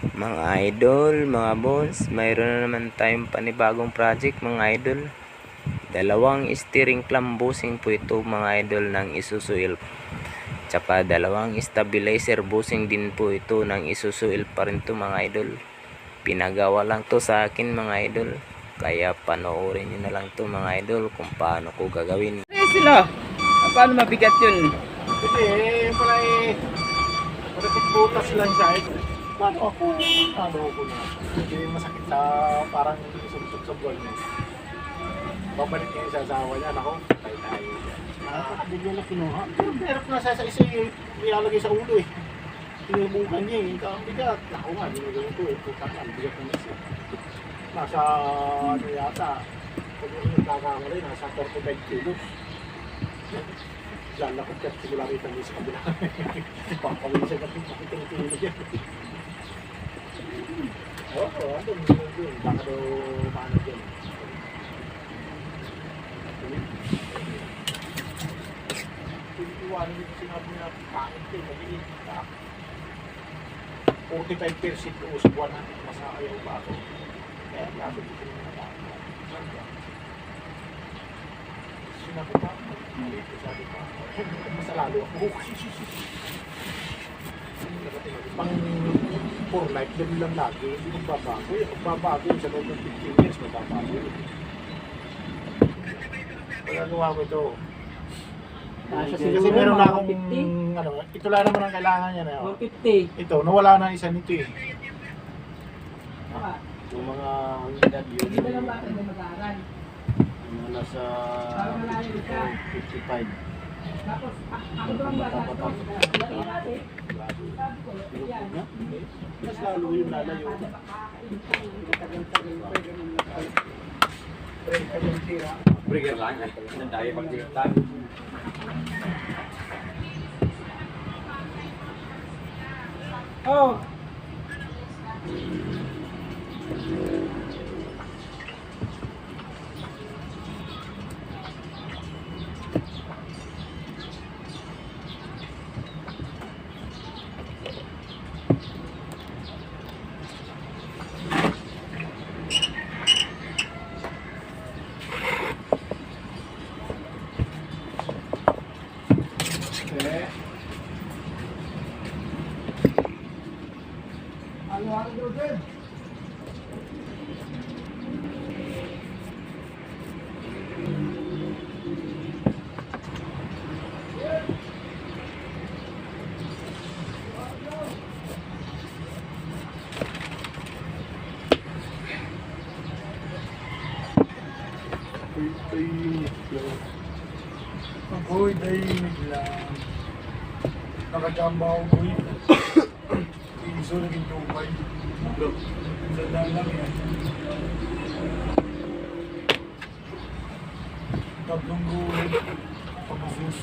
Mga idol, mga boss, mayroon na naman tayong panibagong project mga idol. Dalawang steering clamp bushing po ito mga idol ng Isuzu Elf. Tsaka dalawang stabilizer bushing din po ito ng Isuzu Elf pa rin to mga idol. Pinagawa lang to sa akin mga idol. Kaya panoorin nyo na lang to mga idol kung paano ko gagawin. Sila, paano mabigat yun? Hindi pala parating butas lang siya. Paano ako na? Hindi masakit sa parang sumsot sa buwan niya. Babalik niya yung sasawa niya. Ako, tayo. Hindi niya na kinuha. Pero na sa isa ilalagay sa ulo eh. Tinubukan niya eh. Ang bigat. Ako nga, ginagawin ko eh. Putang ang bigat ng isa. Nasa ano yata. Kung yung nagkakamali, nasa 45 kilos. Lalakot ka, sigula kita niya sa kabila. Papawisan natin, pakiting-tingin niya. Oo, andun. Baka daw maano dyan. Iwanan yung sinabi na pangit din, maliit. 45% o sa buwan natin, masakayaw ba ako? Kaya labi dito yung mga sinabi pa, maliit ko sabi pa. Masalalo ako. Pang for life, ganun lang lagi. Hindi magbabago. Magbabago yung sa loob ng 15 years, magbabago. Kaya gawa ko ito. Kasi meron na akong, ano, ito lang naman ang kailangan niya na. 150. Ito, nawala na isa nito eh. Yung mga Hindi na lang bakit may mag-aaral. nasa 55. Tapos, ako doon ba? Mas lalo yung lalayo. Breaker lang, tayo pag-tigtan. Oh! Ako'y dahimig lang. Nakagamba ako boy. Iso naging tupay. Sandaan lang yan. Tatlong gulay. Pabusus.